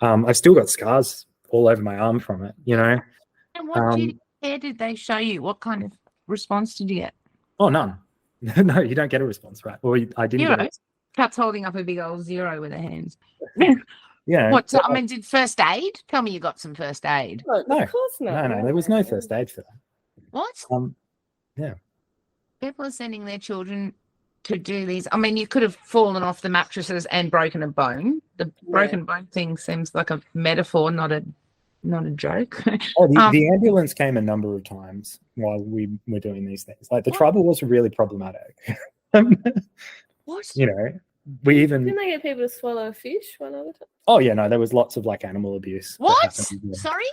I've still got scars all over my arm from it, And what duty care did they show you? What kind of response did you get? Oh, none. No, you don't get a response, right? Or I didn't. Zero. Kat's holding up a big old 0 with her hands. Yeah. What? I mean, did first aid? Tell me you got some first aid. No, of course not. No, there was no first aid for that. What? Yeah. People are sending their children to do these. I mean, you could have fallen off the mattresses and broken a bone. The broken bone thing seems like a metaphor, not a joke. Oh, the ambulance came a number of times while we were doing these things. Like the tribal was really problematic. What? We even didn't they get people to swallow a fish one other time? Oh yeah, no, there was lots of like animal abuse. What? Sorry?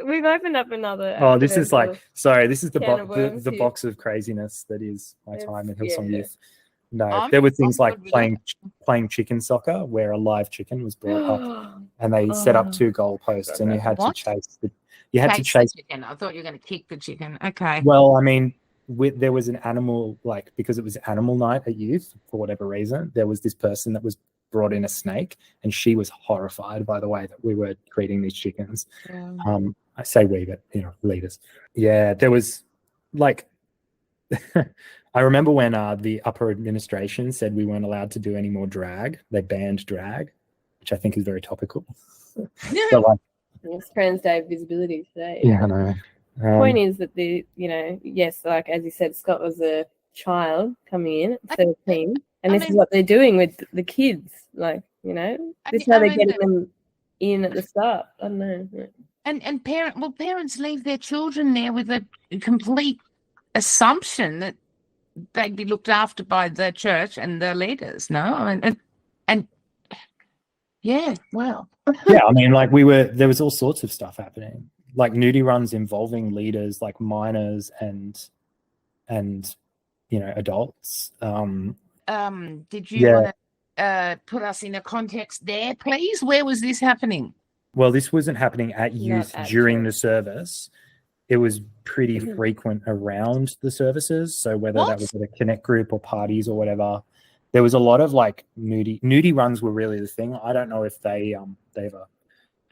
We've opened up another. Oh, this is like this is the box of craziness that is my time in Hillsong Youth. No, there were things like playing chicken soccer where a live chicken was brought up, and they set up 2 goalposts, and you had to chase the chicken. I thought you were going to kick the chicken. Okay. Well, I mean, there was an animal, like, because it was animal night at youth for whatever reason, there was this person that was brought in a snake, and she was horrified by the way that we were treating these chickens. I say we, but leaders. Yeah, there was like I remember when the upper administration said we weren't allowed to do any more drag. They banned drag, which I think is very topical. But like, it's Trans Day visibility today. Yeah, I know. The point is that yes, like as you said, Scott was a child coming in at 13, and this is what they're doing with the kids. Like, this is how they're getting them in at the start. I don't know. And parents leave their children there with a complete assumption that they'd be looked after by the church and the leaders. No, I mean, and yeah, well, Yeah, I mean, like there was all sorts of stuff happening, like nudie runs involving leaders, like minors and adults. did you Yeah. want to put us in a context there, please? Where was this happening? Well, this wasn't happening at youth at during church. the service. It was pretty frequent around the services. So whether that was at a connect group or parties or whatever, there was a lot of like nudie runs were really the thing. I don't know if that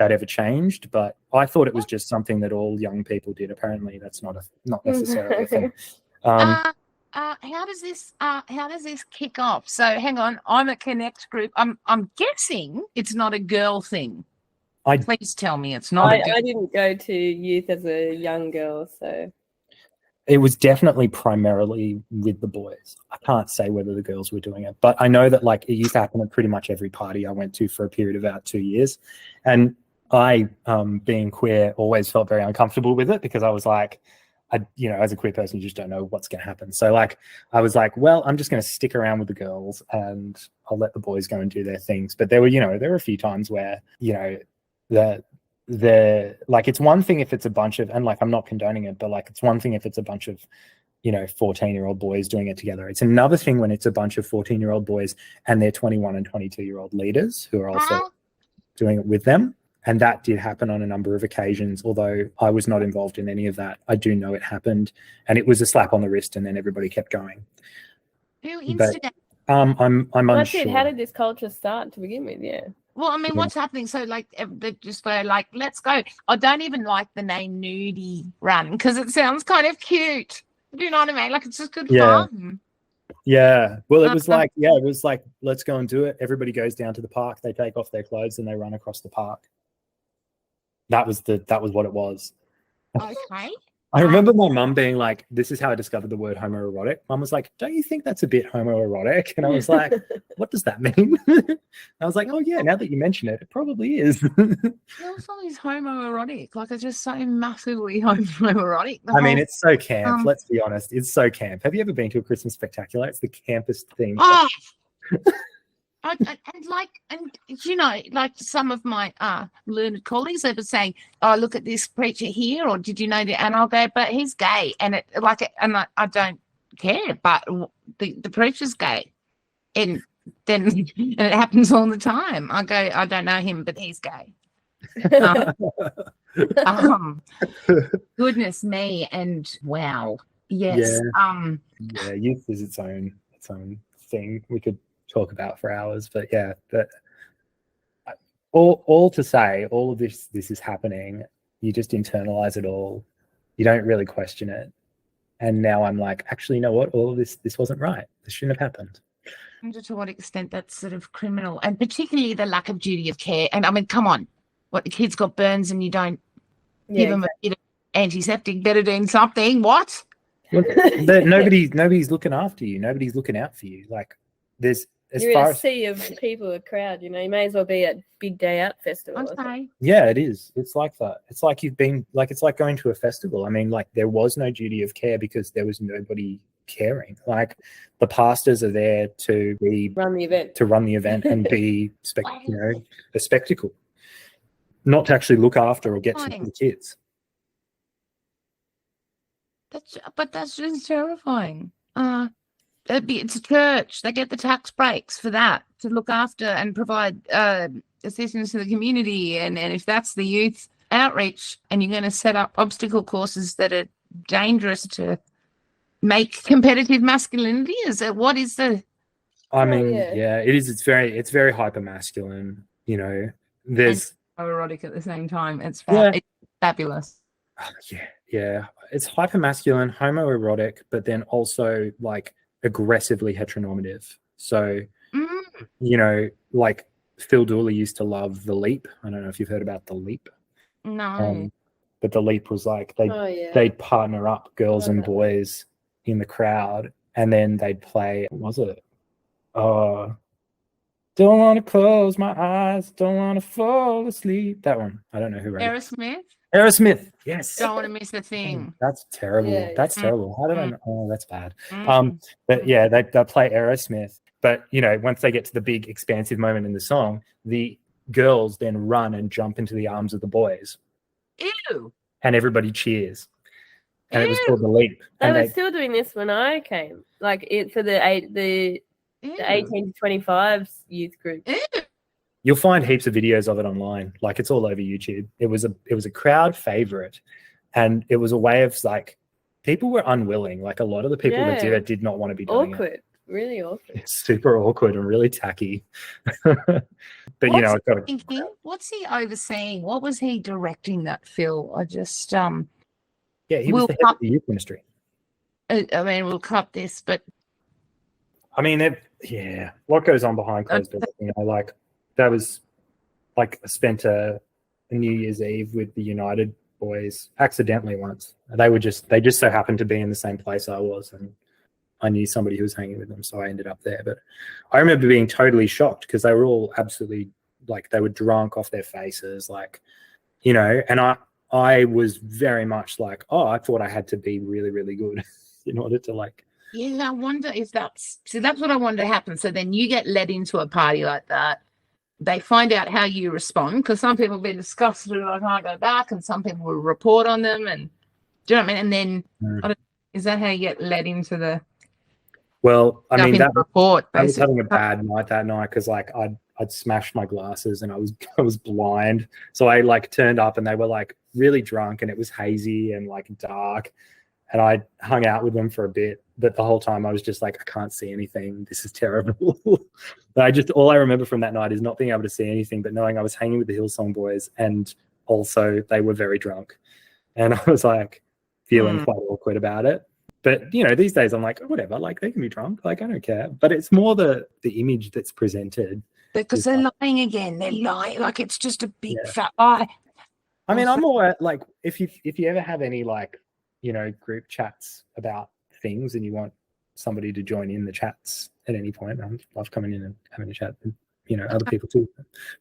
ever changed, but I thought it was just something that all young people did. Apparently, that's not necessarily a thing. How does this kick off? So hang on, I'm a connect group. I'm guessing it's not a girl thing. Please tell me it's not. I didn't go to youth as a young girl, so it was definitely primarily with the boys. I can't say whether the girls were doing it, but I know that like it used to happen at pretty much every party I went to for a period of about 2 years. And I, being queer, always felt very uncomfortable with it because I was like, as a queer person, you just don't know what's going to happen. So like, I was like, well, I'm just going to stick around with the girls and I'll let the boys go and do their things. But there were a few times where, like it's one thing if it's a bunch of, and like I'm not condoning it, but like it's one thing if it's a bunch of 14-year-old boys doing it together. It's another thing when it's a bunch of 14-year-old boys and they're 21 and 22-year-old leaders who are also doing it with them. And that did happen on a number of occasions, although I was not involved in any of that. I do know it happened, and it was a slap on the wrist, and then everybody kept going. Who instigated? I'm that's unsure. it. How did this culture start to begin with? Yeah. Well, I mean, what's happening? So, like, they just were like, let's go. I don't even like the name Nudie Run because it sounds kind of cute. Do you know what I mean? Like, it's just good fun. Yeah. Well, it was like, let's go and do it. Everybody goes down to the park. They take off their clothes and they run across the park. That was what it was. Okay. I remember my mum being like, this is how I discovered the word homoerotic. Mum was like, don't you think that's a bit homoerotic? And I was like, what does that mean? I was like, oh yeah, now that you mention it, it probably is. Hillsong is homoerotic. Like, it's just so massively homoerotic. It's so camp. Let's be honest. It's so camp. Have you ever been to a Christmas spectacular? It's the campest thing. Oh! Like some of my learned colleagues are saying, "Oh, look at this preacher here," or "Did you know that?" And I'll go, "But he's gay," and I don't care. But the preacher's gay, and then and it happens all the time. I go, "I don't know him, but he's gay." Goodness me, and wow, yes, yeah. Youth is its own thing. We could talk about for hours, but yeah, all to say, all of this is happening. You just internalize it all. You don't really question it. And now I'm like, actually, you know what? All of this wasn't right. This shouldn't have happened. I wonder to what extent that's sort of criminal, and particularly the lack of duty of care. And I mean, come on, what, the kid's got burns and you don't give them a bit of antiseptic, better doing something. What? Well, nobody's looking after you. Nobody's looking out for you. Like you're in a sea of people, a crowd, you may as well be at Big Day Out Festival. Okay. Yeah, it is. It's like that. It's like it's like going to a festival. I mean, like there was no duty of care because there was nobody caring. Like the pastors are there to run the event and be a spectacle, not to actually look after or get to the kids. That's just terrifying. It's a church. They get the tax breaks for that, to look after and provide assistance to the community. And if that's the youth outreach, and you're going to set up obstacle courses that are dangerous to make competitive masculinity, what is the? I mean, it is. It's very hyper masculine. There's erotic at the same time. It's fabulous. Yeah. It's hyper masculine, homoerotic, but then also like aggressively heteronormative. So, like Phil Dooley used to love The Leap. I don't know if you've heard about The Leap. No. But The Leap was like they'd partner up girls and boys in the crowd, and then they'd play. What was it? Don't want to close my eyes, don't want to fall asleep. That one. I don't know who wrote it. Aerosmith? Aerosmith. Yes. Don't want to miss a thing. That's terrible. Yeah, That's yeah. terrible. How did I know? Oh, that's bad. Mm. But yeah, they play Aerosmith. But, you know, once they get to the big expansive moment in the song, the girls then run and jump into the arms of the boys. Ew. And everybody cheers. And it was Ew. called The Leap. They And were still doing this when I came, like it for the 18 to 25s youth group. Ew. you'll find heaps of videos of it online. Like, it's all over YouTube. It was a crowd favorite. And it was a way of, like, people were unwilling. Like, a lot of the people that did it did not want to be doing it. Really awkward. It's super awkward and really tacky. But you know, what's he overseeing? What was he directing that, Phil? I just yeah, he was the head of the youth ministry. I mean, we'll cut this, but I mean, what goes on behind closed doors? You know, like, that was like, I spent a New Year's Eve with the United boys accidentally once. They just so happened to be in the same place I was, and I knew somebody who was hanging with them, so I ended up there. But I remember being totally shocked because they were all absolutely, like, they were drunk off their faces, like, you know, and I was very much like, oh, I thought I had to be really, really good in order to, like. Yeah, I wonder if that's what I wanted to happen. So then you get led into a party like that. They find out how you respond, because some people have been disgusted and I can't go back, and some people will report on them. And do you know what I mean? And then is that how you get led into the? Well, I mean, that report. I was having a bad night that night because, like, I'd smashed my glasses and I was blind. So I, like, turned up and they were, like, really drunk and it was hazy and, like, dark. And I hung out with them for a bit, but the whole time I was just like, I can't see anything. This is terrible. But all I remember from that night is not being able to see anything, but knowing I was hanging with the Hillsong boys, and also they were very drunk. And I was, like, feeling quite awkward about it. But, you know, these days I'm like, whatever, like, they can be drunk. Like, I don't care. But it's more the image that's presented. Because they're lying again. They're lying. Like, it's just a big fat lie. I mean, I'm more like, if you ever have any, like, you know, group chats about things and you want somebody to join in the chats at any point, I love coming in and having a chat with, you know, other people too.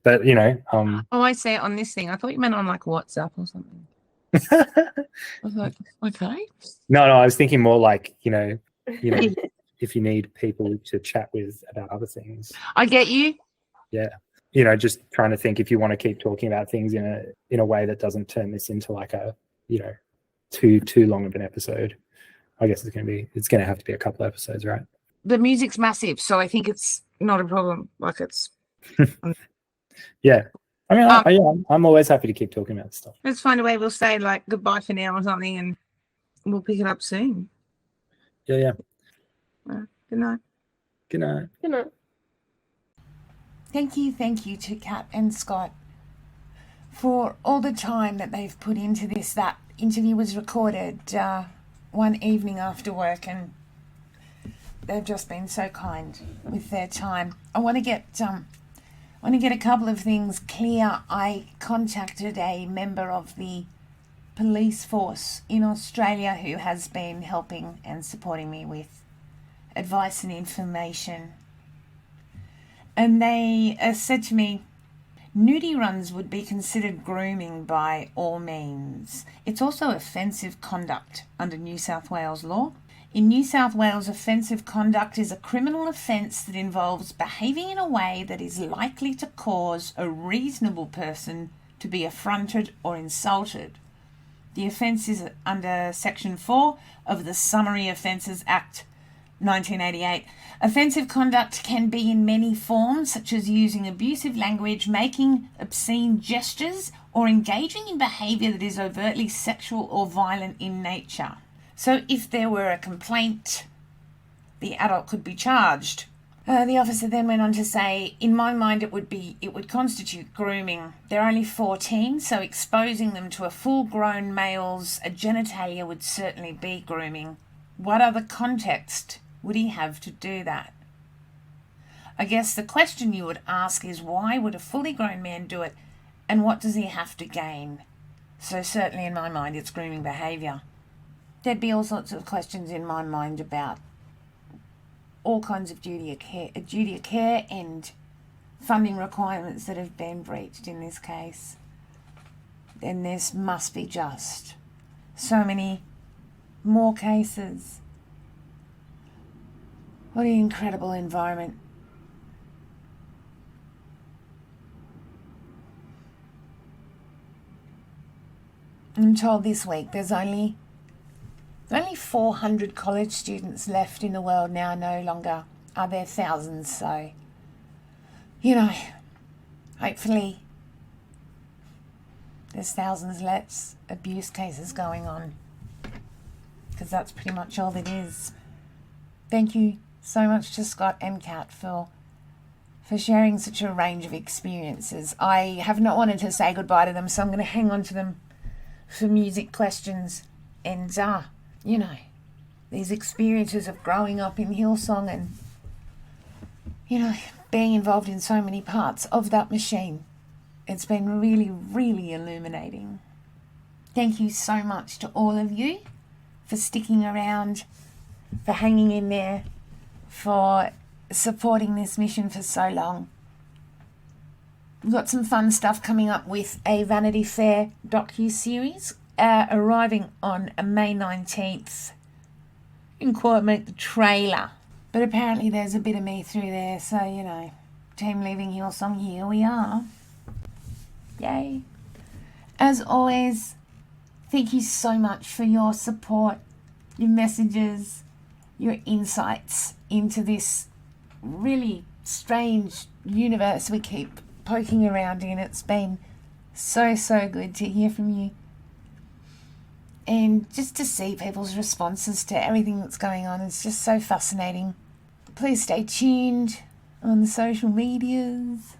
But, you know, oh, I see it on this thing. I thought you meant on, like, WhatsApp or something. I was like, okay. No, I was thinking more like, you know, if you need people to chat with about other things. I get you. Yeah. You know, just trying to think if you want to keep talking about things in a way that doesn't turn this into, like, a, you know, too long of an episode. I guess it's going to have to be a couple of episodes, right? The music's massive, so I think it's not a problem. Like, it's yeah. I mean, I'm always happy to keep talking about stuff. Let's find a way. We'll say, like, goodbye for now or something, and we'll pick it up soon. Yeah. Good night. Good night. Good night. Thank you to Kat and Scott for all the time that they've put into this. That interview was recorded one evening after work, and they've just been so kind with their time. I want to get a couple of things clear. I contacted a member of the police force in Australia who has been helping and supporting me with advice and information. And they said to me, nudie runs would be considered grooming by all means. It's also offensive conduct under New South Wales law. In New South Wales, offensive conduct is a criminal offence that involves behaving in a way that is likely to cause a reasonable person to be affronted or insulted. The offence is under Section 4 of the Summary Offences Act 1988. Offensive conduct can be in many forms, such as using abusive language, making obscene gestures, or engaging in behaviour that is overtly sexual or violent in nature. So if there were a complaint, the adult could be charged. The officer then went on to say, in my mind it would constitute grooming. They're only 14, so exposing them to a full-grown male's genitalia would certainly be grooming. What other context would he have to do that? I guess the question you would ask is, why would a fully grown man do it, and what does he have to gain? So certainly in my mind it's grooming behaviour. There'd be all sorts of questions in my mind about all kinds of duty of care and funding requirements that have been breached in this case. then this must be just so many more cases. What an incredible environment. I'm told this week there's only 400 college students left in the world now. No longer are there thousands. So, you know, hopefully there's thousands less abuse cases going on, because that's pretty much all it is. Thank you so much to Scott and Kat for sharing such a range of experiences. I have not wanted to say goodbye to them, so I'm going to hang on to them for music questions. And you know, these experiences of growing up in Hillsong and, you know, being involved in so many parts of that machine. It's been really, really illuminating. Thank you so much to all of you for sticking around, for hanging in there, for supporting this mission for so long. We've got some fun stuff coming up with a Vanity Fair docu-series arriving on May 19th. You can quite make the trailer. But apparently there's a bit of me through there, so, you know, Team Leaving Hillsong, here we are. Yay. As always, thank you so much for your support, your messages, your insights into this really strange universe we keep poking around in. It's been so good to hear from you, and just to see people's responses to everything that's going on. It's just so fascinating. Please stay tuned on the social medias.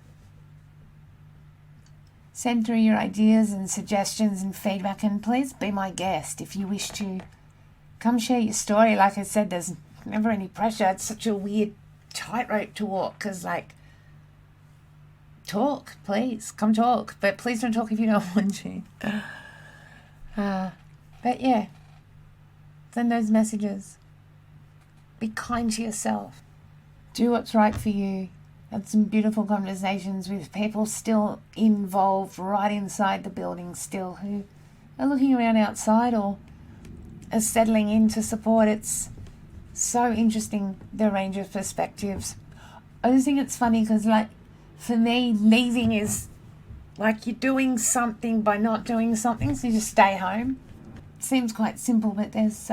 Send through your ideas and suggestions and feedback, and please be my guest if you wish to come share your story. Like I said, there's never any pressure. It's such a weird tightrope to walk, because, like, talk, please, come talk, but please don't talk if you don't want to. But yeah, send those messages. Be kind to yourself. Do what's right for you. Had some beautiful conversations with people still involved right inside the building still, who are looking around outside or are settling in to support. It's so interesting, the range of perspectives. I just think it's funny because, like, for me, leaving is like you're doing something by not doing something, so you just stay home. It seems quite simple, but there's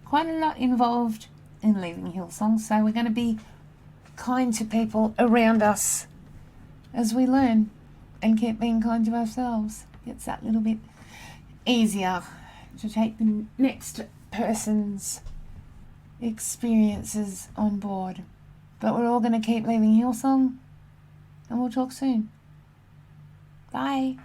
quite a lot involved in leaving Hillsong, so we're going to be kind to people around us as we learn and keep being kind to ourselves. It's that little bit easier to take the next person's experiences on board. But we're all going to keep leaving Hillsong, and we'll talk soon. Bye.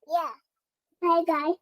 Yeah. Hi, guys.